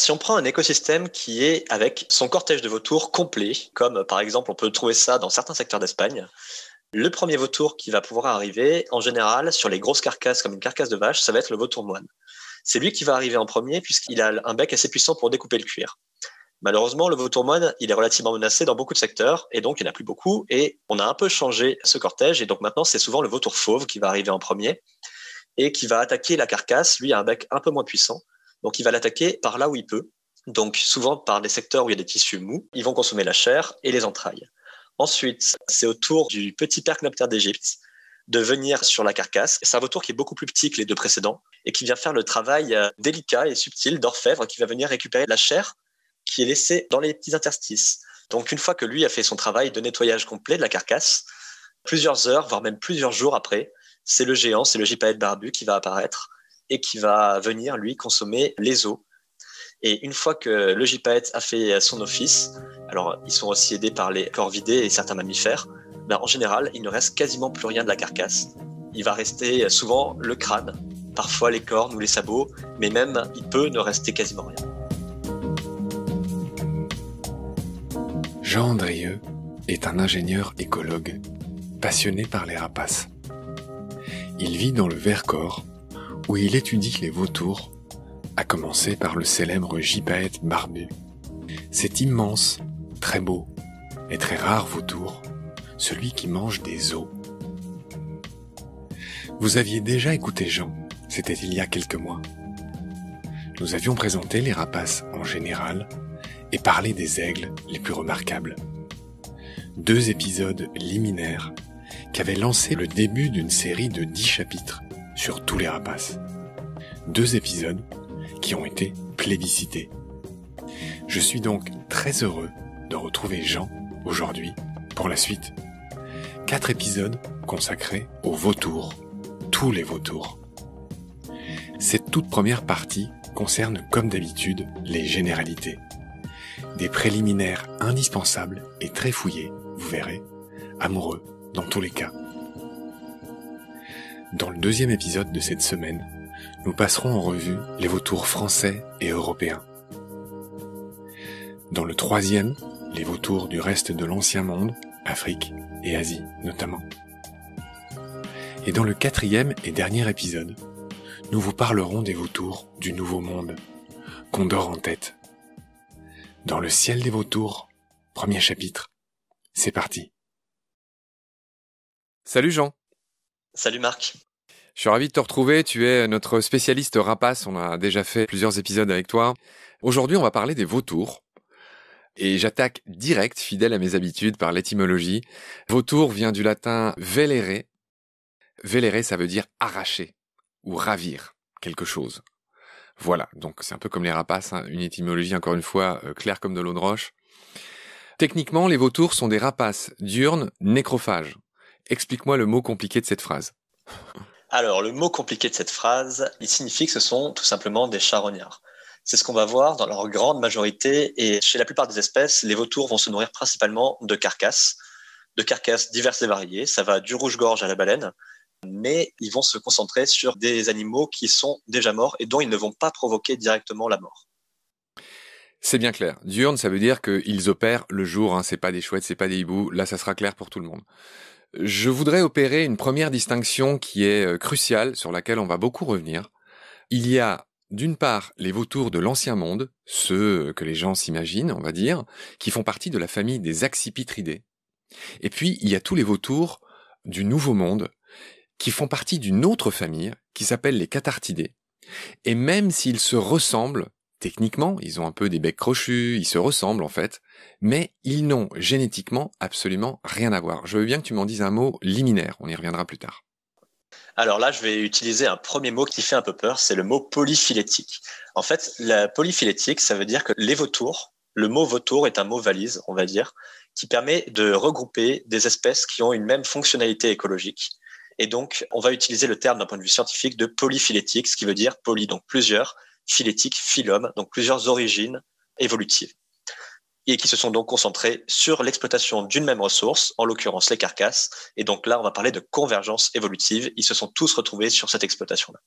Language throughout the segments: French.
si on prend un écosystème qui est avec son cortège de vautours complet, comme par exemple on peut trouver ça dans certains secteurs d'Espagne, le premier vautour qui va pouvoir arriver, en général, sur les grosses carcasses comme une carcasse de vache, ça va être le vautour moine. C'est lui qui va arriver en premier puisqu'il a un bec assez puissant pour découper le cuir. Malheureusement, le vautour moine, il est relativement menacé dans beaucoup de secteurs et donc il n'y en a plus beaucoup et on a un peu changé ce cortège et donc maintenant c'est souvent le vautour fauve qui va arriver en premier et qui va attaquer la carcasse. Lui a un bec un peu moins puissant, donc il va l'attaquer par là où il peut, donc souvent par des secteurs où il y a des tissus mous. Ils vont consommer la chair et les entrailles. Ensuite, c'est au tour du petit percnoptère d'Égypte de venir sur la carcasse. C'est un vautour qui est beaucoup plus petit que les deux précédents et qui vient faire le travail délicat et subtil d'orfèvre, qui va venir récupérer la chair qui est laissée dans les petits interstices. Donc une fois que lui a fait son travail de nettoyage complet de la carcasse, plusieurs heures, voire même plusieurs jours après, c'est le géant, c'est le gypaète barbu qui va apparaître et qui va venir, lui, consommer les os. Et une fois que le gypaète a fait son office, alors ils sont aussi aidés par les corvidés et certains mammifères, en général, il ne reste quasiment plus rien de la carcasse. Il va rester souvent le crâne, parfois les cornes ou les sabots, mais même il peut ne rester quasiment rien. Jean Andrieux est un ingénieur écologue, passionné par les rapaces. Il vit dans le Vercors, où il étudie les vautours, à commencer par le célèbre gypaète barbu. Cet immense, très beau et très rare vautour, celui qui mange des os. Vous aviez déjà écouté Jean, c'était il y a quelques mois. Nous avions présenté les rapaces en général et parlé des aigles les plus remarquables. 2 épisodes liminaires qui avaient lancé le début d'une série de 10 chapitres sur tous les rapaces. 2 épisodes qui ont été plébiscités. Je suis donc très heureux de retrouver Jean aujourd'hui pour la suite. 4 épisodes consacrés aux vautours, tous les vautours. Cette toute première partie concerne comme d'habitude les généralités. Des préliminaires indispensables et très fouillés, vous verrez, amoureux dans tous les cas. Dans le 2e épisode de cette semaine, nous passerons en revue les vautours français et européens. Dans le 3e, les vautours du reste de l'Ancien Monde, Afrique et Asie notamment. Et dans le 4e et dernier épisode, nous vous parlerons des vautours du Nouveau Monde, qu'on dort en tête. Dans le ciel des vautours, premier chapitre. C'est parti. Salut Jean. Salut Marc. Je suis ravi de te retrouver, tu es notre spécialiste rapace, on a déjà fait plusieurs épisodes avec toi. Aujourd'hui, on va parler des vautours. Et j'attaque direct, fidèle à mes habitudes, par l'étymologie. Vautour vient du latin velere. Velere, ça veut dire arracher ou ravir quelque chose. Voilà, donc c'est un peu comme les rapaces, hein, une étymologie encore une fois claire comme de l'eau de roche. Techniquement, les vautours sont des rapaces diurnes nécrophages. Explique-moi le mot compliqué de cette phrase. Alors, le mot compliqué de cette phrase, il signifie que ce sont tout simplement des charognards. C'est ce qu'on va voir dans leur grande majorité et chez la plupart des espèces, les vautours vont se nourrir principalement de carcasses diverses et variées. Ça va du rouge-gorge à la baleine, mais ils vont se concentrer sur des animaux qui sont déjà morts et dont ils ne vont pas provoquer directement la mort. C'est bien clair. Diurne, ça veut dire qu'ils opèrent le jour, hein. C'est pas des chouettes, c'est pas des hiboux. Là, ça sera clair pour tout le monde. Je voudrais opérer une première distinction qui est cruciale, sur laquelle on va beaucoup revenir. Il y a d'une part les vautours de l'Ancien Monde, ceux que les gens s'imaginent, on va dire, qui font partie de la famille des accipitridés. Et puis, il y a tous les vautours du Nouveau Monde, qui font partie d'une autre famille, qui s'appelle les cathartidés. Et même s'ils se ressemblent, techniquement, ils ont un peu des becs crochus, ils se ressemblent en fait, mais ils n'ont génétiquement absolument rien à voir. Je veux bien que tu m'en dises un mot liminaire, on y reviendra plus tard. Alors là, je vais utiliser un premier mot qui fait un peu peur, c'est le mot polyphylétique. En fait, la polyphylétique, ça veut dire que les vautours, le mot vautour est un mot valise, on va dire, qui permet de regrouper des espèces qui ont une même fonctionnalité écologique. Et donc, on va utiliser le terme d'un point de vue scientifique de polyphylétique, ce qui veut dire poly, donc plusieurs, phylétique, phylum, donc plusieurs origines évolutives. Et qui se sont donc concentrés sur l'exploitation d'une même ressource, en l'occurrence les carcasses. Et donc là, on va parler de convergence évolutive. Ils se sont tous retrouvés sur cette exploitation-là.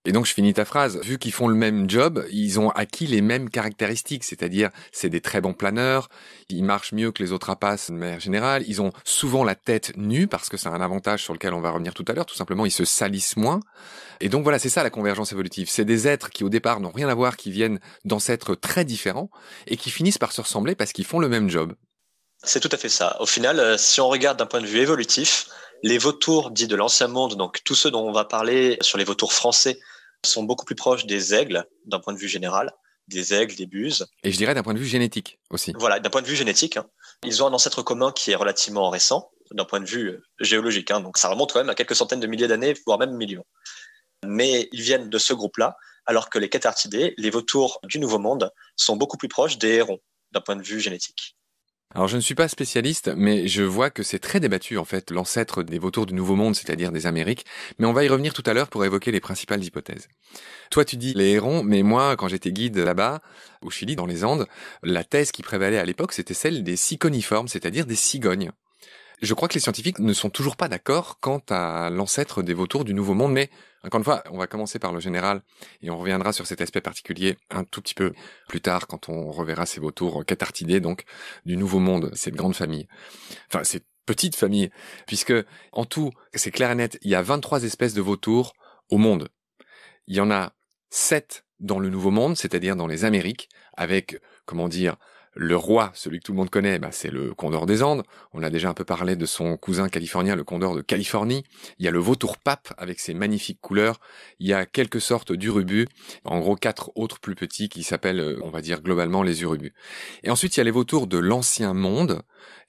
Et donc, je finis ta phrase. Vu qu'ils font le même job, ils ont acquis les mêmes caractéristiques, c'est-à-dire, c'est des très bons planeurs, ils marchent mieux que les autres rapaces de manière générale, ils ont souvent la tête nue, parce que c'est un avantage sur lequel on va revenir tout à l'heure, tout simplement, ils se salissent moins. Et donc, voilà, c'est ça la convergence évolutive. C'est des êtres qui, au départ, n'ont rien à voir, qui viennent d'ancêtres très différents, et qui finissent par se ressembler parce qu'ils font le même job. C'est tout à fait ça. Au final, si on regarde d'un point de vue évolutif, les vautours dits de l'Ancien Monde, donc tous ceux dont on va parler sur les vautours français, sont beaucoup plus proches des aigles d'un point de vue général, des aigles, des buses. Et je dirais d'un point de vue génétique aussi. Voilà, d'un point de vue génétique, hein, ils ont un ancêtre commun qui est relativement récent, d'un point de vue géologique. Hein, donc ça remonte quand même à quelques centaines de milliers d'années, voire même millions. Mais ils viennent de ce groupe-là, alors que les cathartidés, les vautours du Nouveau Monde, sont beaucoup plus proches des hérons d'un point de vue génétique. Alors je ne suis pas spécialiste, mais je vois que c'est très débattu en fait, l'ancêtre des vautours du Nouveau Monde, c'est-à-dire des Amériques, mais on va y revenir tout à l'heure pour évoquer les principales hypothèses. Toi tu dis les hérons, mais moi quand j'étais guide là-bas, au Chili, dans les Andes, la thèse qui prévalait à l'époque c'était celle des ciconiformes, c'est-à-dire des cigognes. Je crois que les scientifiques ne sont toujours pas d'accord quant à l'ancêtre des vautours du Nouveau Monde, mais encore une fois, on va commencer par le général et on reviendra sur cet aspect particulier un tout petit peu plus tard quand on reverra ces vautours cathartidés, donc du Nouveau Monde, cette grande famille. Enfin, cette petite famille, puisque en tout, c'est clair et net, il y a 23 espèces de vautours au monde. Il y en a 7 dans le Nouveau Monde, c'est-à-dire dans les Amériques, avec, comment dire, le roi, celui que tout le monde connaît, c'est le condor des Andes. On a déjà un peu parlé de son cousin californien, le condor de Californie. Il y a le vautour pape avec ses magnifiques couleurs. Il y a quelques sortes d'urubus. En gros, 4 autres plus petits qui s'appellent, on va dire globalement, les urubus. Et ensuite, il y a les vautours de l'Ancien Monde.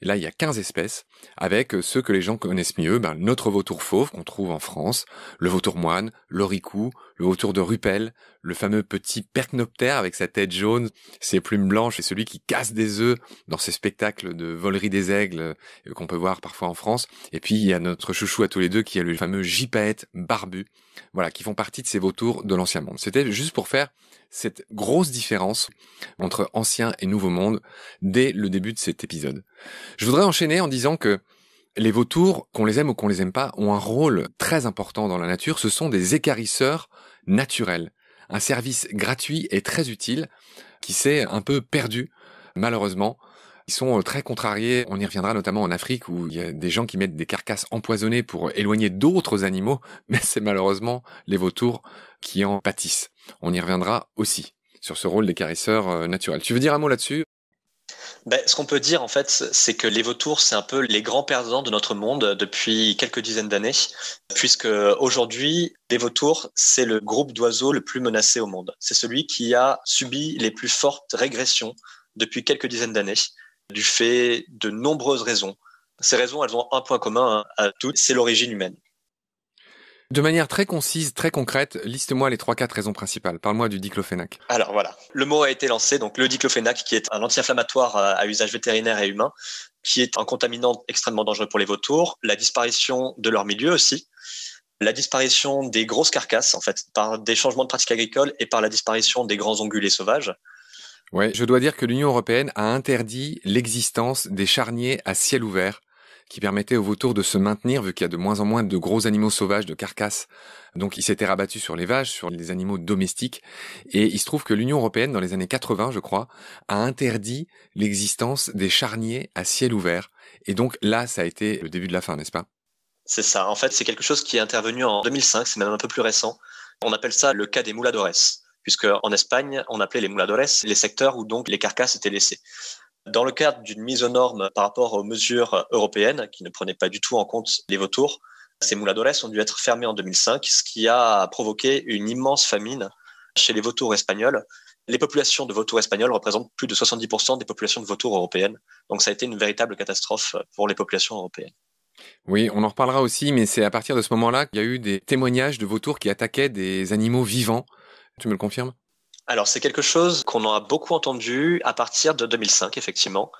Et là, il y a 15 espèces, avec ceux que les gens connaissent mieux. Notre vautour fauve qu'on trouve en France, le vautour moine, l'oricou, le vautour de Rupel, le fameux petit percnoptère avec sa tête jaune, ses plumes blanches et celui qui casse des œufs dans ces spectacles de volerie des aigles qu'on peut voir parfois en France. Et puis, il y a notre chouchou à tous les deux qui est le fameux gypaète barbu. Voilà, qui font partie de ces vautours de l'Ancien Monde. C'était juste pour faire cette grosse différence entre Ancien et Nouveau Monde dès le début de cet épisode. Je voudrais enchaîner en disant que les vautours, qu'on les aime ou qu'on les aime pas, ont un rôle très important dans la nature. Ce sont des équarrisseurs naturels. Un service gratuit et très utile qui s'est un peu perdu, malheureusement. Ils sont très contrariés, on y reviendra notamment en Afrique où il y a des gens qui mettent des carcasses empoisonnées pour éloigner d'autres animaux, mais c'est malheureusement les vautours qui en pâtissent. On y reviendra aussi sur ce rôle d'équarrisseur naturel. Tu veux dire un mot là-dessus ? Ce qu'on peut dire en fait, c'est que les vautours, c'est un peu les grands perdants de notre monde depuis quelques dizaines d'années, puisque aujourd'hui, les vautours, c'est le groupe d'oiseaux le plus menacé au monde. C'est celui qui a subi les plus fortes régressions depuis quelques dizaines d'années, du fait de nombreuses raisons. Ces raisons, elles ont un point commun à toutes, c'est l'origine humaine. De manière très concise, très concrète, liste-moi les 3-4 raisons principales. Parle-moi du diclofénac. Alors voilà, le mot a été lancé, donc le diclofénac qui est un anti-inflammatoire à usage vétérinaire et humain, qui est un contaminant extrêmement dangereux pour les vautours, la disparition de leur milieu aussi, la disparition des grosses carcasses en fait par des changements de pratiques agricoles et par la disparition des grands ongulés sauvages. Ouais, je dois dire que l'Union européenne a interdit l'existence des charniers à ciel ouvert qui permettaient aux vautours de se maintenir vu qu'il y a de moins en moins de gros animaux sauvages, de carcasses. Donc ils s'étaient rabattus sur les vaches, sur les animaux domestiques. Et il se trouve que l'Union européenne, dans les années 80, je crois, a interdit l'existence des charniers à ciel ouvert. Et donc là, ça a été le début de la fin, n'est-ce pas ? C'est ça. En fait, c'est quelque chose qui est intervenu en 2005, c'est même un peu plus récent. On appelle ça le cas des muladores, puisque en Espagne, on appelait les muladores les secteurs où donc les carcasses étaient laissées. Dans le cadre d'une mise aux normes par rapport aux mesures européennes, qui ne prenaient pas du tout en compte les vautours, ces muladores ont dû être fermés en 2005, ce qui a provoqué une immense famine chez les vautours espagnols. Les populations de vautours espagnols représentent plus de 70% des populations de vautours européennes. Donc ça a été une véritable catastrophe pour les populations européennes. Oui, on en reparlera aussi, mais c'est à partir de ce moment-là qu'il y a eu des témoignages de vautours qui attaquaient des animaux vivants. Tu me le confirmes ? Alors, c'est quelque chose qu'on a beaucoup entendu à partir de 2005, effectivement,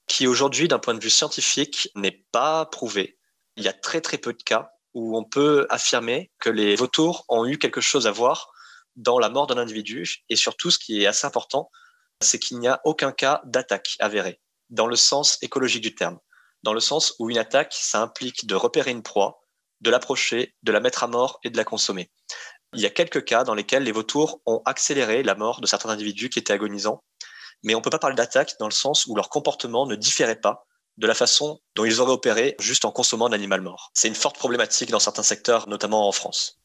qui aujourd'hui, d'un point de vue scientifique, n'est pas prouvé. Il y a très très peu de cas où on peut affirmer que les vautours ont eu quelque chose à voir dans la mort d'un individu. Et surtout, ce qui est assez important, c'est qu'il n'y a aucun cas d'attaque avérée, dans le sens écologique du terme. Dans le sens où une attaque, ça implique de repérer une proie, de l'approcher, de la mettre à mort et de la consommer. Il y a quelques cas dans lesquels les vautours ont accéléré la mort de certains individus qui étaient agonisants, mais on ne peut pas parler d'attaque dans le sens où leur comportement ne différait pas de la façon dont ils auraient opéré juste en consommant un animal mort. C'est une forte problématique dans certains secteurs, notamment en France.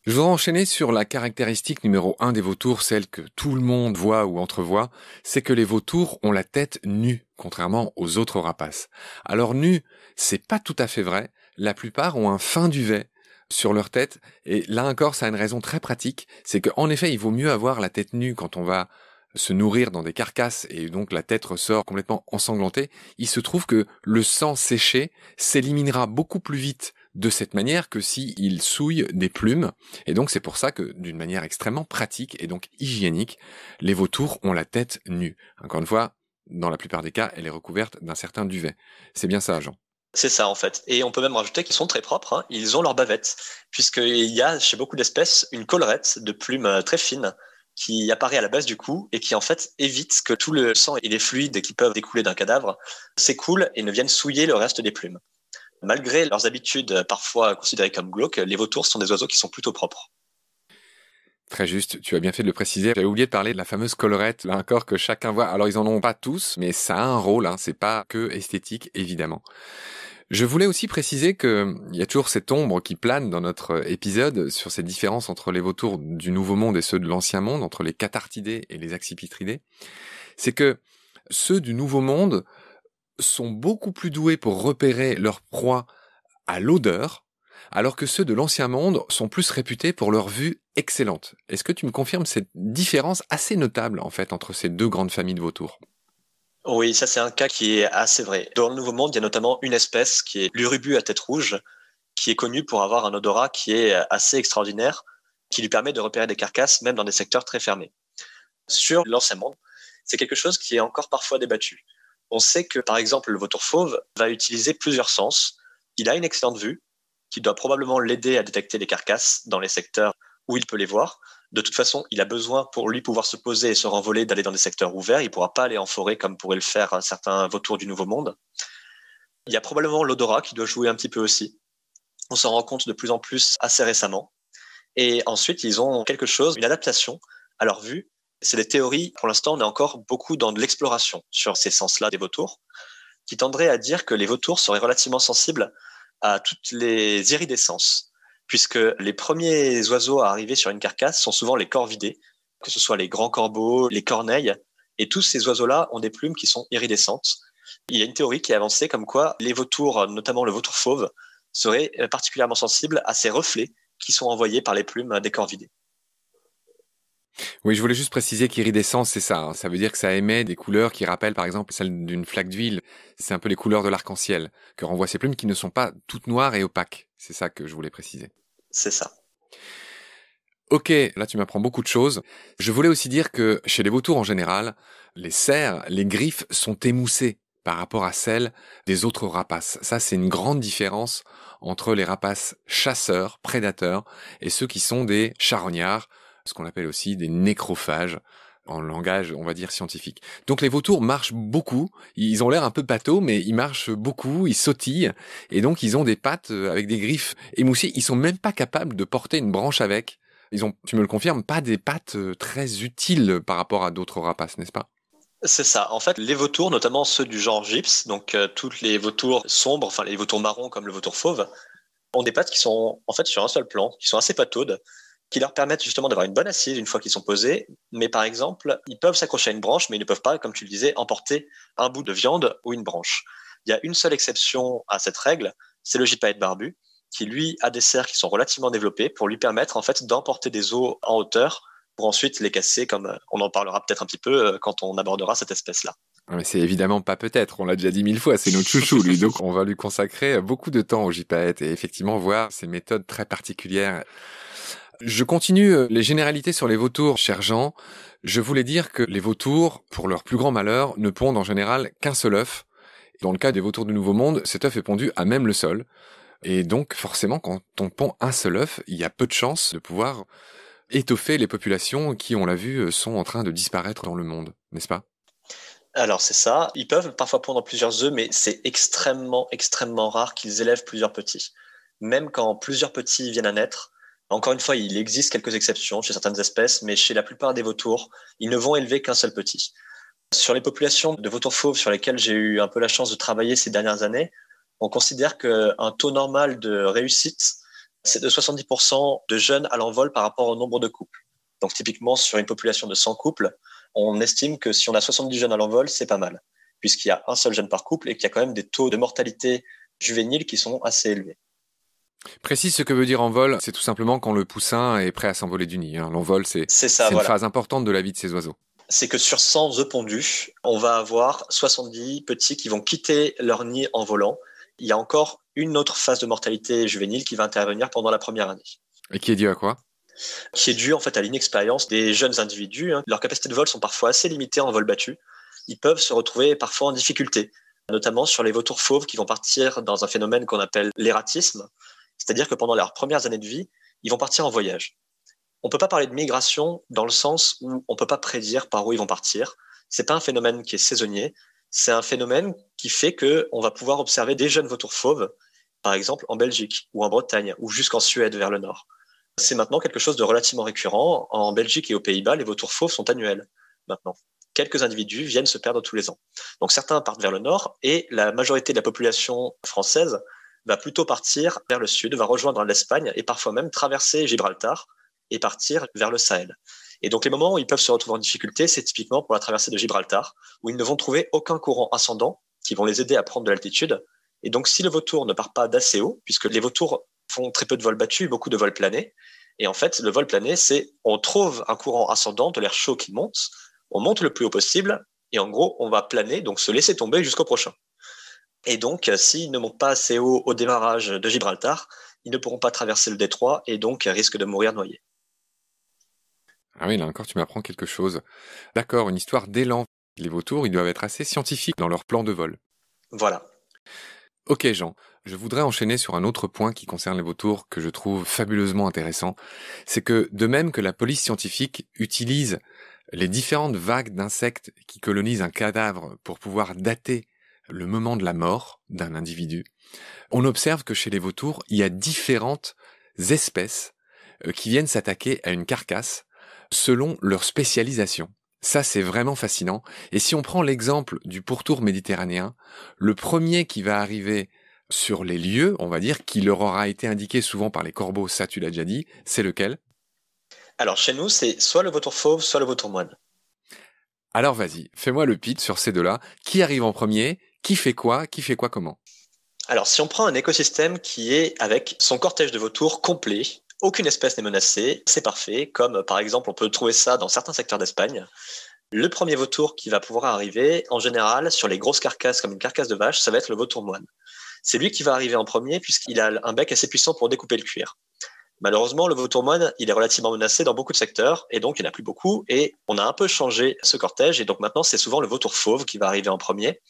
Je voudrais enchaîner sur la caractéristique numéro 1 des vautours, celle que tout le monde voit ou entrevoit, c'est que les vautours ont la tête nue, contrairement aux autres rapaces. Alors nue, c'est pas tout à fait vrai, la plupart ont un fin duvet sur leur tête, et là encore ça a une raison très pratique, c'est qu'en effet il vaut mieux avoir la tête nue quand on va se nourrir dans des carcasses et donc la tête ressort complètement ensanglantée. Il se trouve que le sang séché s'éliminera beaucoup plus vite de cette manière que s'il souille des plumes. Et donc c'est pour ça que d'une manière extrêmement pratique et donc hygiénique, les vautours ont la tête nue. Encore une fois, dans la plupart des cas, elle est recouverte d'un certain duvet. C'est bien ça, Jean? C'est ça en fait. Et on peut même rajouter qu'ils sont très propres, hein. Ils ont leur bavette, puisqu'il y a chez beaucoup d'espèces une collerette de plumes très fines qui apparaît à la base du cou et qui en fait évite que tout le sang et les fluides qui peuvent découler d'un cadavre s'écoulent et ne viennent souiller le reste des plumes. Malgré leurs habitudes parfois considérées comme glauques, les vautours sont des oiseaux qui sont plutôt propres. Très juste, tu as bien fait de le préciser. J'avais oublié de parler de la fameuse collerette, là encore, que chacun voit. Alors ils en ont pas tous, mais ça a un rôle, hein. C'est pas que esthétique, évidemment. Je voulais aussi préciser que il y a toujours cette ombre qui plane dans notre épisode sur ces différences entre les vautours du Nouveau Monde et ceux de l'Ancien Monde, entre les cathartidés et les accipitridés. C'est que ceux du Nouveau Monde sont beaucoup plus doués pour repérer leur proie à l'odeur, alors que ceux de l'Ancien Monde sont plus réputés pour leur vue excellente. Est-ce que tu me confirmes cette différence assez notable, en fait, entre ces deux grandes familles de vautours? Oui, ça c'est un cas qui est assez vrai. Dans le Nouveau Monde, il y a notamment une espèce qui est l'urubu à tête rouge, qui est connue pour avoir un odorat qui est assez extraordinaire, qui lui permet de repérer des carcasses même dans des secteurs très fermés. Sur l'Ancien Monde, c'est quelque chose qui est encore parfois débattu. On sait que, par exemple, le vautour fauve va utiliser plusieurs sens. Il a une excellente vue, qui doit probablement l'aider à détecter les carcasses dans les secteurs où il peut les voir. De toute façon, il a besoin, pour lui pouvoir se poser et se renvoler, d'aller dans des secteurs ouverts. Il ne pourra pas aller en forêt comme pourraient le faire certains vautours du Nouveau Monde. Il y a probablement l'odorat qui doit jouer un petit peu aussi. On s'en rend compte de plus en plus assez récemment. Et ensuite, ils ont quelque chose, une adaptation à leur vue. C'est des théories, pour l'instant, on est encore beaucoup dans de l'exploration sur ces sens-là des vautours, qui tendraient à dire que les vautours seraient relativement sensibles à toutes les iridescences, puisque les premiers oiseaux à arriver sur une carcasse sont souvent les corvidés, que ce soit les grands corbeaux, les corneilles, et tous ces oiseaux-là ont des plumes qui sont iridescentes. Il y a une théorie qui est avancée comme quoi les vautours, notamment le vautour fauve, seraient particulièrement sensibles à ces reflets qui sont envoyés par les plumes des corvidés. Oui, je voulais juste préciser qu'iridescence, c'est ça, hein. Ça veut dire que ça émet des couleurs qui rappellent par exemple celles d'une flaque d'huile. C'est un peu les couleurs de l'arc-en-ciel que renvoient ces plumes qui ne sont pas toutes noires et opaques. C'est ça que je voulais préciser. C'est ça. Ok, là tu m'apprends beaucoup de choses. Je voulais aussi dire que chez les vautours en général, les serres, les griffes sont émoussées par rapport à celles des autres rapaces. Ça, c'est une grande différence entre les rapaces chasseurs, prédateurs, et ceux qui sont des charognards, ce qu'on appelle aussi des nécrophages, en langage, on va dire, scientifique. Donc les vautours marchent beaucoup, ils ont l'air un peu pâteaux, mais ils marchent beaucoup, ils sautillent, et donc ils ont des pattes avec des griffes émoussées, ils sont même pas capables de porter une branche avec. Ils ont, tu me le confirmes, pas des pattes très utiles par rapport à d'autres rapaces, n'est-ce pas? C'est ça. En fait, les vautours, notamment ceux du genre gypse, donc tous les vautours sombres, enfin les vautours marrons comme le vautour fauve, ont des pattes qui sont en fait sur un seul plan, qui sont assez pataudes, qui leur permettent justement d'avoir une bonne assise une fois qu'ils sont posés. Mais par exemple, ils peuvent s'accrocher à une branche, mais ils ne peuvent pas, comme tu le disais, emporter un bout de viande ou une branche. Il y a une seule exception à cette règle, c'est le gypaète barbu, qui lui a des serres qui sont relativement développées pour lui permettre en fait d'emporter des os en hauteur pour ensuite les casser, comme on en parlera peut-être un petit peu quand on abordera cette espèce-là. Mais c'est évidemment pas peut-être, on l'a déjà dit 1000 fois, c'est notre chouchou lui, donc on va lui consacrer beaucoup de temps au gypaète et effectivement voir ces méthodes très particulières. Je continue les généralités sur les vautours, cher Jean. Je voulais dire que les vautours, pour leur plus grand malheur, ne pondent en général qu'un seul œuf. Dans le cas des vautours du Nouveau Monde, cet œuf est pondu à même le sol. Et donc, forcément, quand on pond un seul œuf, il y a peu de chances de pouvoir étoffer les populations qui, on l'a vu, sont en train de disparaître dans le monde, n'est-ce pas? Alors c'est ça, ils peuvent parfois pondre plusieurs œufs, mais c'est extrêmement, extrêmement rare qu'ils élèvent plusieurs petits. Même quand plusieurs petits viennent à naître, Encore une fois, il existe quelques exceptions chez certaines espèces, mais chez la plupart des vautours, ils ne vont élever qu'un seul petit. Sur les populations de vautours fauves sur lesquelles j'ai eu un peu la chance de travailler ces dernières années, on considère qu'un taux normal de réussite, c'est de 70% de jeunes à l'envol par rapport au nombre de couples. Donc typiquement, sur une population de 100 couples, on estime que si on a 70 jeunes à l'envol, c'est pas mal, puisqu'il y a un seul jeune par couple et qu'il y a quand même des taux de mortalité juvénile qui sont assez élevés. Précise ce que veut dire envol, c'est tout simplement quand le poussin est prêt à s'envoler du nid. L'envol, c'est ça, une voilà. phase importante de la vie de ces oiseaux. C'est que sur 100 œufs pondus, on va avoir 70 petits qui vont quitter leur nid en volant. Il y a encore une autre phase de mortalité juvénile qui va intervenir pendant la première année. Et qui est due à quoi? Qui est due en fait à l'inexpérience des jeunes individus. Leurs capacités de vol sont parfois assez limitées en vol battu. Ils peuvent se retrouver parfois en difficulté, notamment sur les vautours fauves qui vont partir dans un phénomène qu'on appelle l'ératisme, c'est-à-dire que pendant leurs premières années de vie, ils vont partir en voyage. On ne peut pas parler de migration dans le sens où on ne peut pas prédire par où ils vont partir. Ce n'est pas un phénomène qui est saisonnier, c'est un phénomène qui fait qu'on va pouvoir observer des jeunes vautours fauves, par exemple en Belgique ou en Bretagne ou jusqu'en Suède vers le nord. C'est maintenant quelque chose de relativement récurrent. En Belgique et aux Pays-Bas, les vautours fauves sont annuels maintenant. Quelques individus viennent se perdre tous les ans. Donc certains partent vers le nord et la majorité de la population française va plutôt partir vers le sud, va rejoindre l'Espagne et parfois même traverser Gibraltar et partir vers le Sahel. Et donc les moments où ils peuvent se retrouver en difficulté, c'est typiquement pour la traversée de Gibraltar, où ils ne vont trouver aucun courant ascendant qui vont les aider à prendre de l'altitude. Et donc si le vautour ne part pas d'assez haut, puisque les vautours font très peu de vols battus, beaucoup de vols planés, et en fait le vol plané, c'est on trouve un courant ascendant de l'air chaud qui monte, on monte le plus haut possible, et en gros on va planer, donc se laisser tomber jusqu'au prochain. Et donc s'ils ne montent pas assez haut au démarrage de Gibraltar, ils ne pourront pas traverser le détroit et donc risquent de mourir noyés. Ah oui, là encore, tu m'apprends quelque chose. D'accord, une histoire d'élan. Les vautours, ils doivent être assez scientifiques dans leur plan de vol. Voilà. Ok Jean, je voudrais enchaîner sur un autre point qui concerne les vautours que je trouve fabuleusement intéressant. C'est que, de même que la police scientifique utilise les différentes vagues d'insectes qui colonisent un cadavre pour pouvoir dater le moment de la mort d'un individu, on observe que chez les vautours, il y a différentes espèces qui viennent s'attaquer à une carcasse selon leur spécialisation. Ça, c'est vraiment fascinant. Et si on prend l'exemple du pourtour méditerranéen, le premier qui va arriver sur les lieux, on va dire, qui leur aura été indiqué souvent par les corbeaux, ça tu l'as déjà dit, c'est lequel? Alors chez nous, c'est soit le vautour fauve, soit le vautour moine. Alors vas-y, fais-moi le pitch sur ces deux-là. Qui arrive en premier? Qui fait quoi comment? Alors si on prend un écosystème qui est avec son cortège de vautours complet, aucune espèce n'est menacée, c'est parfait, comme par exemple on peut trouver ça dans certains secteurs d'Espagne. Le premier vautour qui va pouvoir arriver, en général, sur les grosses carcasses comme une carcasse de vache, ça va être le vautour moine. C'est lui qui va arriver en premier puisqu'il a un bec assez puissant pour découper le cuir. Malheureusement, le vautour moine, il est relativement menacé dans beaucoup de secteurs et donc il n'y en a plus beaucoup et on a un peu changé ce cortège et donc maintenant c'est souvent le vautour fauve qui va arriver en premier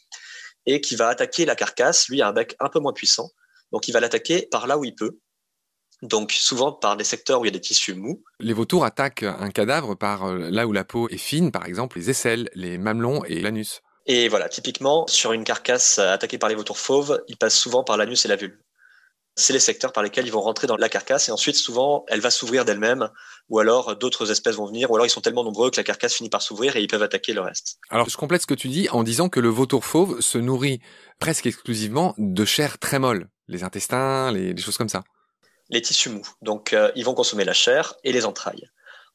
et qui va attaquer la carcasse. Lui a un bec un peu moins puissant, donc il va l'attaquer par là où il peut. Donc souvent par des secteurs où il y a des tissus mous. Les vautours attaquent un cadavre par là où la peau est fine, par exemple les aisselles, les mamelons et l'anus. Et voilà, typiquement, sur une carcasse attaquée par les vautours fauves, ils passent souvent par l'anus et la vulve. C'est les secteurs par lesquels ils vont rentrer dans la carcasse et ensuite, souvent, elle va s'ouvrir d'elle-même ou alors d'autres espèces vont venir ou alors ils sont tellement nombreux que la carcasse finit par s'ouvrir et ils peuvent attaquer le reste. Alors, je complète ce que tu dis en disant que le vautour fauve se nourrit presque exclusivement de chair très molle, les intestins, les choses comme ça. Les tissus mous. Donc, ils vont consommer la chair et les entrailles.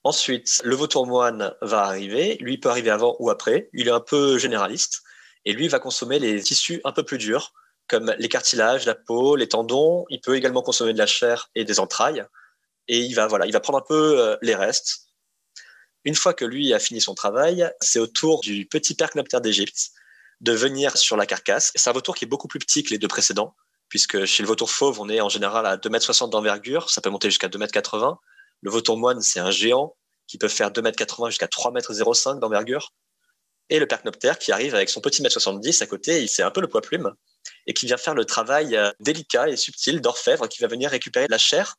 Ensuite, le vautour moine va arriver. Lui peut arriver avant ou après. Il est un peu généraliste. Et lui va consommer les tissus un peu plus durs, comme les cartilages, la peau, les tendons. Il peut également consommer de la chair et des entrailles. Et il va prendre un peu les restes. Une fois que lui a fini son travail, c'est au tour du petit percnoptère d'Égypte de venir sur la carcasse. C'est un vautour qui est beaucoup plus petit que les deux précédents, puisque chez le vautour fauve, on est en général à 2,60 m d'envergure, ça peut monter jusqu'à 2,80 m. Le vautour moine, c'est un géant qui peut faire 2,80 m jusqu'à 3,05 m d'envergure. Et le percnoptère qui arrive avec son petit 1,70 m à côté, c'est un peu le poids plume, et qui vient faire le travail délicat et subtil d'orfèvre, qui va venir récupérer la chair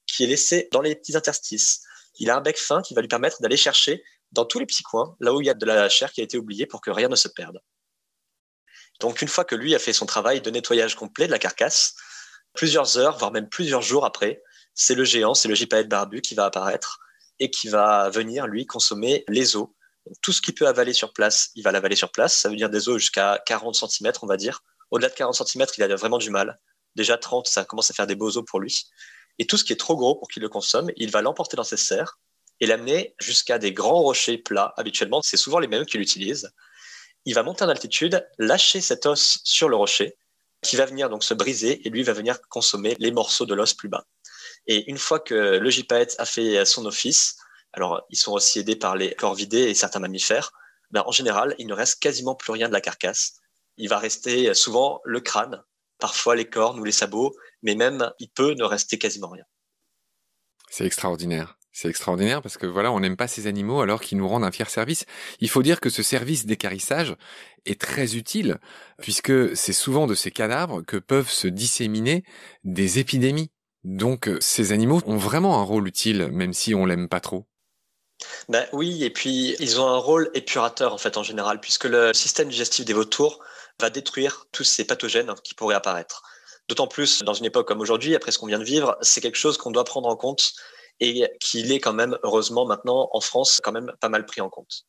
qui est laissée dans les petits interstices. Il a un bec fin qui va lui permettre d'aller chercher dans tous les petits coins, là où il y a de la chair qui a été oubliée pour que rien ne se perde. Donc une fois que lui a fait son travail de nettoyage complet de la carcasse, plusieurs heures, voire même plusieurs jours après, c'est le géant, c'est le gypaète barbu qui va apparaître et qui va venir, lui, consommer les os. Donc, tout ce qu'il peut avaler sur place, il va l'avaler sur place. Ça veut dire des os jusqu'à 40 centimètres, on va dire. Au-delà de 40 centimètres, il a vraiment du mal. Déjà 30, ça commence à faire des beaux os pour lui. Et tout ce qui est trop gros pour qu'il le consomme, il va l'emporter dans ses serres et l'amener jusqu'à des grands rochers plats. Habituellement, c'est souvent les mêmes qu'il utilise. Il va monter en altitude, lâcher cet os sur le rocher, qui va venir donc se briser et lui va venir consommer les morceaux de l'os plus bas. Et une fois que le gypaète a fait son office, alors ils sont aussi aidés par les corvidés et certains mammifères, ben, en général, il ne reste quasiment plus rien de la carcasse. Il va rester souvent le crâne, parfois les cornes ou les sabots, mais même il peut ne rester quasiment rien. C'est extraordinaire. C'est extraordinaire parce que voilà, on n'aime pas ces animaux alors qu'ils nous rendent un fier service. Il faut dire que ce service d'équarrissage est très utile puisque c'est souvent de ces cadavres que peuvent se disséminer des épidémies. Donc ces animaux ont vraiment un rôle utile même si on l'aime pas trop. Ben oui, et puis ils ont un rôle épurateur en fait en général, puisque le système digestif des vautours va détruire tous ces pathogènes qui pourraient apparaître. D'autant plus dans une époque comme aujourd'hui, après ce qu'on vient de vivre, c'est quelque chose qu'on doit prendre en compte et qu'il est quand même, heureusement maintenant en France, quand même pas mal pris en compte.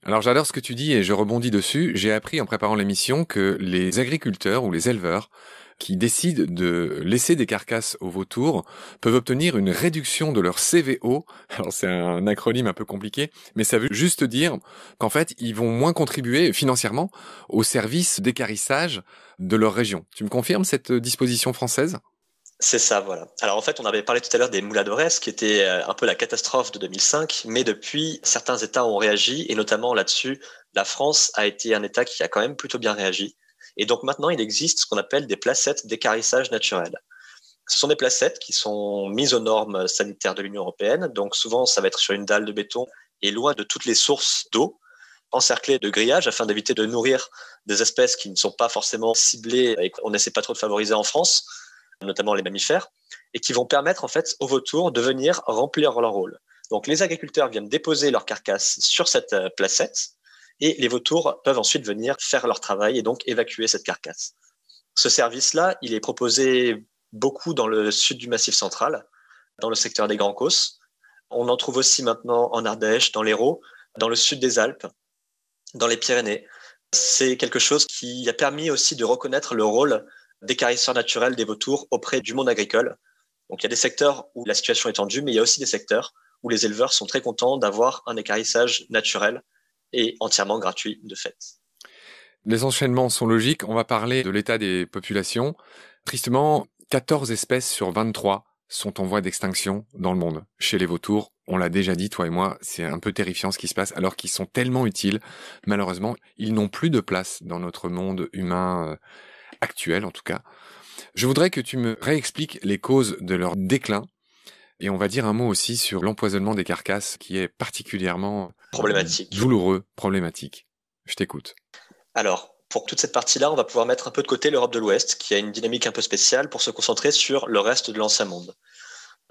Alors j'adore ce que tu dis et je rebondis dessus. J'ai appris en préparant l'émission que les agriculteurs ou les éleveurs qui décident de laisser des carcasses aux vautours peuvent obtenir une réduction de leur CVO. Alors c'est un acronyme un peu compliqué, mais ça veut juste dire qu'en fait ils vont moins contribuer financièrement au service d'équarrissage de leur région. Tu me confirmes cette disposition française ? C'est ça, voilà. Alors en fait, on avait parlé tout à l'heure des moules à Dorès, qui était un peu la catastrophe de 2005, mais depuis, certains États ont réagi, et notamment là-dessus, la France a été un État qui a quand même plutôt bien réagi. Et donc maintenant, il existe ce qu'on appelle des placettes d'équarrissage naturel. Ce sont des placettes qui sont mises aux normes sanitaires de l'Union européenne, donc souvent ça va être sur une dalle de béton et loin de toutes les sources d'eau, encerclées de grillages afin d'éviter de nourrir des espèces qui ne sont pas forcément ciblées et qu'on n'essaie pas trop de favoriser en France, notamment les mammifères, et qui vont permettre en fait aux vautours de venir remplir leur rôle. Donc les agriculteurs viennent déposer leur carcasse sur cette placette et les vautours peuvent ensuite venir faire leur travail et donc évacuer cette carcasse. Ce service-là, il est proposé beaucoup dans le sud du Massif central, dans le secteur des Grands Causses. On en trouve aussi maintenant en Ardèche, dans l'Hérault, dans le sud des Alpes, dans les Pyrénées. C'est quelque chose qui a permis aussi de reconnaître le rôle d'équarrisseur naturel des vautours auprès du monde agricole. Donc il y a des secteurs où la situation est tendue, mais il y a aussi des secteurs où les éleveurs sont très contents d'avoir un équarrissage naturel et entièrement gratuit de fait. Les enchaînements sont logiques. On va parler de l'état des populations. Tristement, 14 espèces sur 23 sont en voie d'extinction dans le monde. Chez les vautours, on l'a déjà dit, toi et moi, c'est un peu terrifiant ce qui se passe, alors qu'ils sont tellement utiles. Malheureusement, ils n'ont plus de place dans notre monde humain actuel, en tout cas. Je voudrais que tu me réexpliques les causes de leur déclin. Et on va dire un mot aussi sur l'empoisonnement des carcasses, qui est particulièrement problématique. Douloureux, problématique. Je t'écoute. Alors, pour toute cette partie-là, on va pouvoir mettre un peu de côté l'Europe de l'Ouest, qui a une dynamique un peu spéciale pour se concentrer sur le reste de l'ancien monde.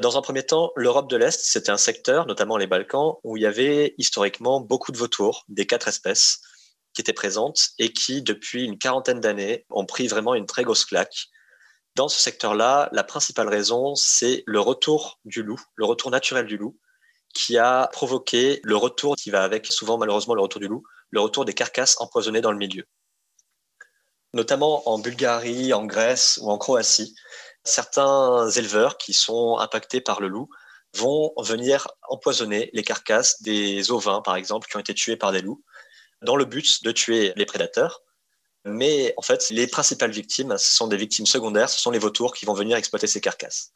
Dans un premier temps, l'Europe de l'Est, c'était un secteur, notamment les Balkans, où il y avait historiquement beaucoup de vautours, des 4 espèces, qui étaient présentes et qui, depuis une quarantaine d'années, ont pris vraiment une très grosse claque. Dans ce secteur-là, la principale raison, c'est le retour du loup, le retour naturel du loup, qui a provoqué le retour qui va avec, souvent malheureusement le retour du loup, le retour des carcasses empoisonnées dans le milieu. Notamment en Bulgarie, en Grèce ou en Croatie, certains éleveurs qui sont impactés par le loup vont venir empoisonner les carcasses des ovins, par exemple, qui ont été tués par des loups, dans le but de tuer les prédateurs. Mais en fait, les principales victimes, ce sont des victimes secondaires, ce sont les vautours qui vont venir exploiter ces carcasses.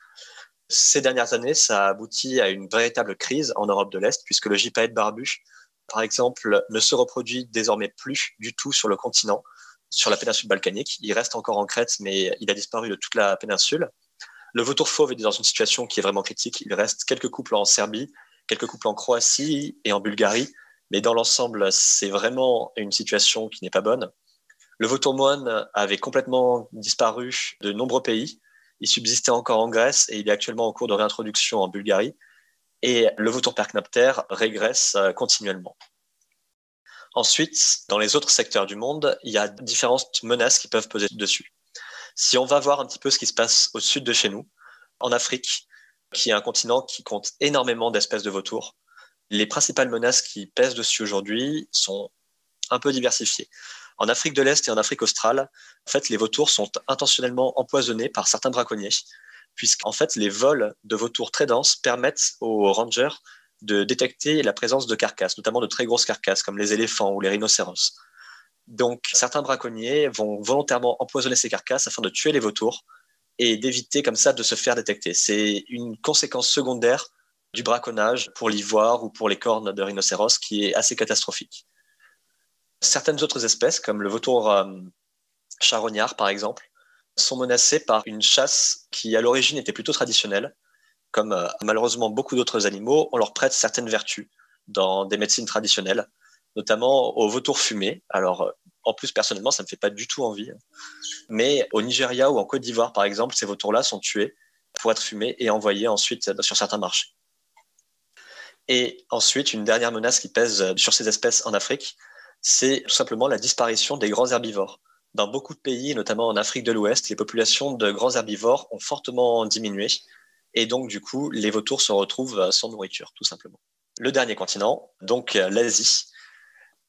Ces dernières années, ça a abouti à une véritable crise en Europe de l'Est, puisque le gypaète barbu, par exemple, ne se reproduit désormais plus du tout sur le continent, sur la péninsule balkanique. Il reste encore en Crète, mais il a disparu de toute la péninsule. Le vautour fauve est dans une situation qui est vraiment critique. Il reste quelques couples en Serbie, quelques couples en Croatie et en Bulgarie, mais dans l'ensemble, c'est vraiment une situation qui n'est pas bonne. Le vautour moine avait complètement disparu de nombreux pays. Il subsistait encore en Grèce et il est actuellement en cours de réintroduction en Bulgarie. Et le vautour percnoptère régresse continuellement. Ensuite, dans les autres secteurs du monde, il y a différentes menaces qui peuvent peser dessus. Si on va voir un petit peu ce qui se passe au sud de chez nous, en Afrique, qui est un continent qui compte énormément d'espèces de vautours. Les principales menaces qui pèsent dessus aujourd'hui sont un peu diversifiées. En Afrique de l'Est et en Afrique australe, en fait, les vautours sont intentionnellement empoisonnés par certains braconniers, puisqu'en fait, les vols de vautours très denses permettent aux rangers de détecter la présence de carcasses, notamment de très grosses carcasses, comme les éléphants ou les rhinocéros. Donc, certains braconniers vont volontairement empoisonner ces carcasses afin de tuer les vautours et d'éviter comme ça de se faire détecter. C'est une conséquence secondaire du braconnage pour l'ivoire ou pour les cornes de rhinocéros qui est assez catastrophique. Certaines autres espèces, comme le vautour charognard par exemple, sont menacées par une chasse qui à l'origine était plutôt traditionnelle. Comme malheureusement beaucoup d'autres animaux, on leur prête certaines vertus dans des médecines traditionnelles, notamment au vautour fumé. Alors, en plus, personnellement, ça ne me fait pas du tout envie. Mais au Nigeria ou en Côte d'Ivoire, par exemple, ces vautours-là sont tués pour être fumés et envoyés ensuite sur certains marchés. Et ensuite, une dernière menace qui pèse sur ces espèces en Afrique, c'est tout simplement la disparition des grands herbivores. Dans beaucoup de pays, notamment en Afrique de l'Ouest, les populations de grands herbivores ont fortement diminué. Et donc, du coup, les vautours se retrouvent sans nourriture, tout simplement. Le dernier continent, donc l'Asie,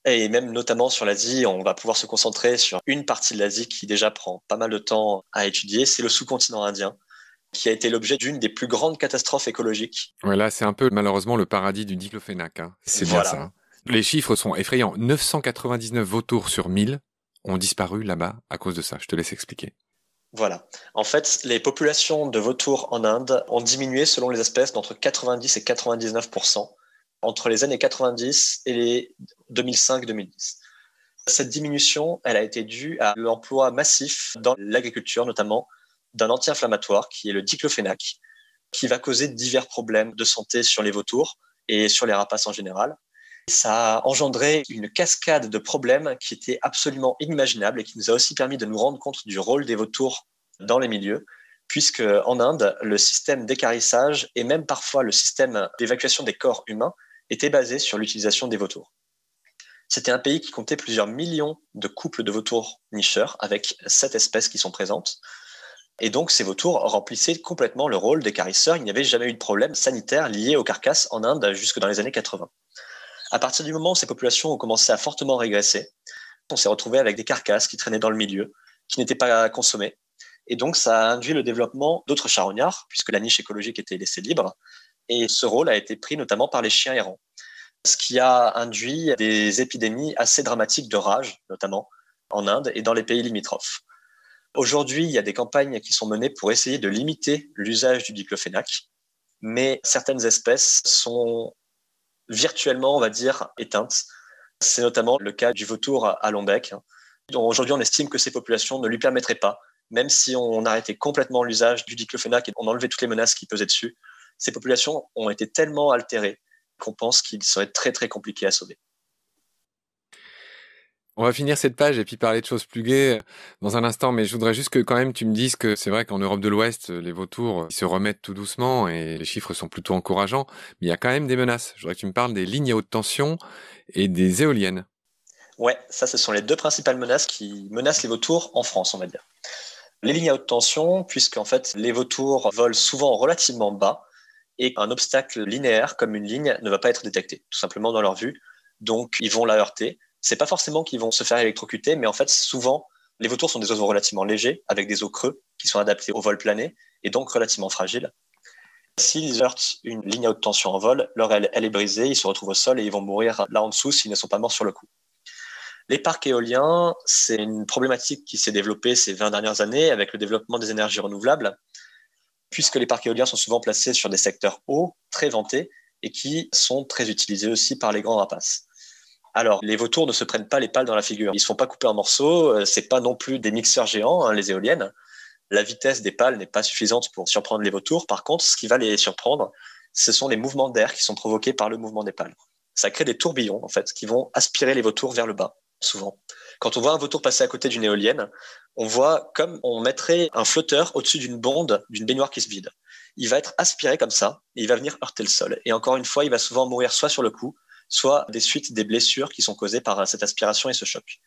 et même notamment sur l'Asie, on va pouvoir se concentrer sur une partie de l'Asie qui déjà prend pas mal de temps à étudier, c'est le sous-continent indien, qui a été l'objet d'une des plus grandes catastrophes écologiques. Ouais, là, c'est un peu malheureusement le paradis du diclofénac. Hein. C'est voilà. Bien ça. Hein. Les chiffres sont effrayants. 999 vautours sur 1000 ont disparu là-bas à cause de ça. Je te laisse expliquer. Voilà. En fait, les populations de vautours en Inde ont diminué selon les espèces d'entre 90 et 99% entre les années 90 et les 2005-2010. Cette diminution, elle a été due à l'emploi massif dans l'agriculture, notamment d'un anti-inflammatoire qui est le diclofénac, qui va causer divers problèmes de santé sur les vautours et sur les rapaces en général. Ça a engendré une cascade de problèmes qui étaient absolument inimaginables et qui nous a aussi permis de nous rendre compte du rôle des vautours dans les milieux, puisque en Inde, le système d'équarrissage et même parfois le système d'évacuation des corps humains était basé sur l'utilisation des vautours. C'était un pays qui comptait plusieurs millions de couples de vautours nicheurs avec 7 espèces qui sont présentes. Et donc, ces vautours remplissaient complètement le rôle d'équarrisseurs. Il n'y avait jamais eu de problème sanitaire lié aux carcasses en Inde jusque dans les années 80. À partir du moment où ces populations ont commencé à fortement régresser, on s'est retrouvé avec des carcasses qui traînaient dans le milieu, qui n'étaient pas consommées. Et donc, ça a induit le développement d'autres charognards, puisque la niche écologique était laissée libre. Et ce rôle a été pris notamment par les chiens errants, ce qui a induit des épidémies assez dramatiques de rage, notamment en Inde et dans les pays limitrophes. Aujourd'hui, il y a des campagnes qui sont menées pour essayer de limiter l'usage du diclofénac, mais certaines espèces sont virtuellement, on va dire, éteintes. C'est notamment le cas du vautour à long bec. Aujourd'hui, on estime que ces populations ne lui permettraient pas, même si on arrêtait complètement l'usage du diclofénac et on enlevait toutes les menaces qui pesaient dessus, ces populations ont été tellement altérées qu'on pense qu'il serait très très compliqué à sauver. On va finir cette page et puis parler de choses plus gaies dans un instant, mais je voudrais juste que quand même tu me dises que c'est vrai qu'en Europe de l'Ouest, les vautours ils se remettent tout doucement et les chiffres sont plutôt encourageants, mais il y a quand même des menaces. Je voudrais que tu me parles des lignes à haute tension et des éoliennes. Ouais, ça ce sont les deux principales menaces qui menacent les vautours en France, on va dire. Les lignes à haute tension, puisqu'en fait les vautours volent souvent relativement bas et un obstacle linéaire comme une ligne ne va pas être détecté, tout simplement dans leur vue, donc ils vont la heurter. C'est pas forcément qu'ils vont se faire électrocuter, mais en fait, souvent, les vautours sont des oiseaux relativement légers, avec des os creux, qui sont adaptés au vol plané, et donc relativement fragiles. S'ils heurtent une ligne à haute tension en vol, leur aile, elle est brisée, ils se retrouvent au sol et ils vont mourir là en dessous s'ils ne sont pas morts sur le coup. Les parcs éoliens, c'est une problématique qui s'est développée ces 20 dernières années avec le développement des énergies renouvelables, puisque les parcs éoliens sont souvent placés sur des secteurs hauts, très ventés, et qui sont très utilisés aussi par les grands rapaces. Alors, les vautours ne se prennent pas les pales dans la figure. Ils ne se font pas couper en morceaux. C'est pas non plus des mixeurs géants, hein, les éoliennes. La vitesse des pales n'est pas suffisante pour surprendre les vautours. Par contre, ce qui va les surprendre, ce sont les mouvements d'air qui sont provoqués par le mouvement des pales. Ça crée des tourbillons, en fait, qui vont aspirer les vautours vers le bas, souvent. Quand on voit un vautour passer à côté d'une éolienne, on voit comme on mettrait un flotteur au-dessus d'une bonde, d'une baignoire qui se vide. Il va être aspiré comme ça, et il va venir heurter le sol. Et encore une fois, il va souvent mourir soit sur le coup, soit des suites des blessures qui sont causées par cette aspiration et ce choc.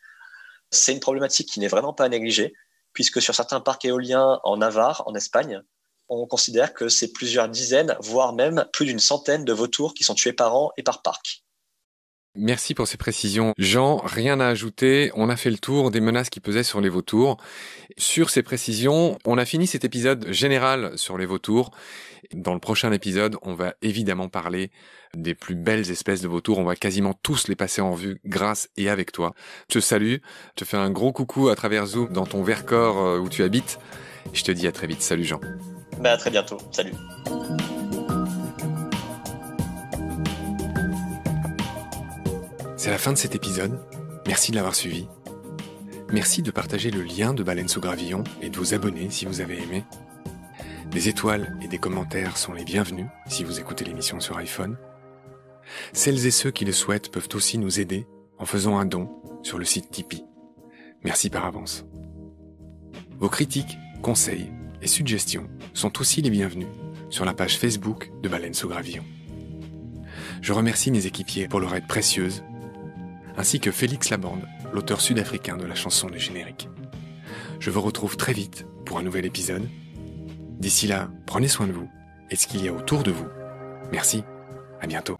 C'est une problématique qui n'est vraiment pas à négliger, puisque sur certains parcs éoliens en Navarre, en Espagne, On considère que c'est plusieurs dizaines, voire même plus d'une centaine de vautours qui sont tués par an et par parc. Merci pour ces précisions. Jean, rien à ajouter. On a fait le tour des menaces qui pesaient sur les vautours. Sur ces précisions, on a fini cet épisode général sur les vautours. Dans le prochain épisode, on va évidemment parler des plus belles espèces de vautours. On va quasiment tous les passer en revue grâce et avec toi. Je te salue, je te fais un gros coucou à travers Zoom dans ton Vercors où tu habites. Je te dis à très vite. Salut Jean. À très bientôt. Salut. C'est la fin de cet épisode. Merci de l'avoir suivi. Merci de partager le lien de Baleine sous Gravillon et de vous abonner si vous avez aimé. Des étoiles et des commentaires sont les bienvenus si vous écoutez l'émission sur iPhone. Celles et ceux qui le souhaitent peuvent aussi nous aider en faisant un don sur le site Tipeee. Merci par avance. Vos critiques, conseils et suggestions sont aussi les bienvenus sur la page Facebook de Baleine sous Gravillon. Je remercie mes équipiers pour leur aide précieuse, ainsi que Félix Laborde, l'auteur sud-africain de la chanson du générique. Je vous retrouve très vite pour un nouvel épisode. D'ici là, prenez soin de vous et de ce qu'il y a autour de vous. Merci, à bientôt.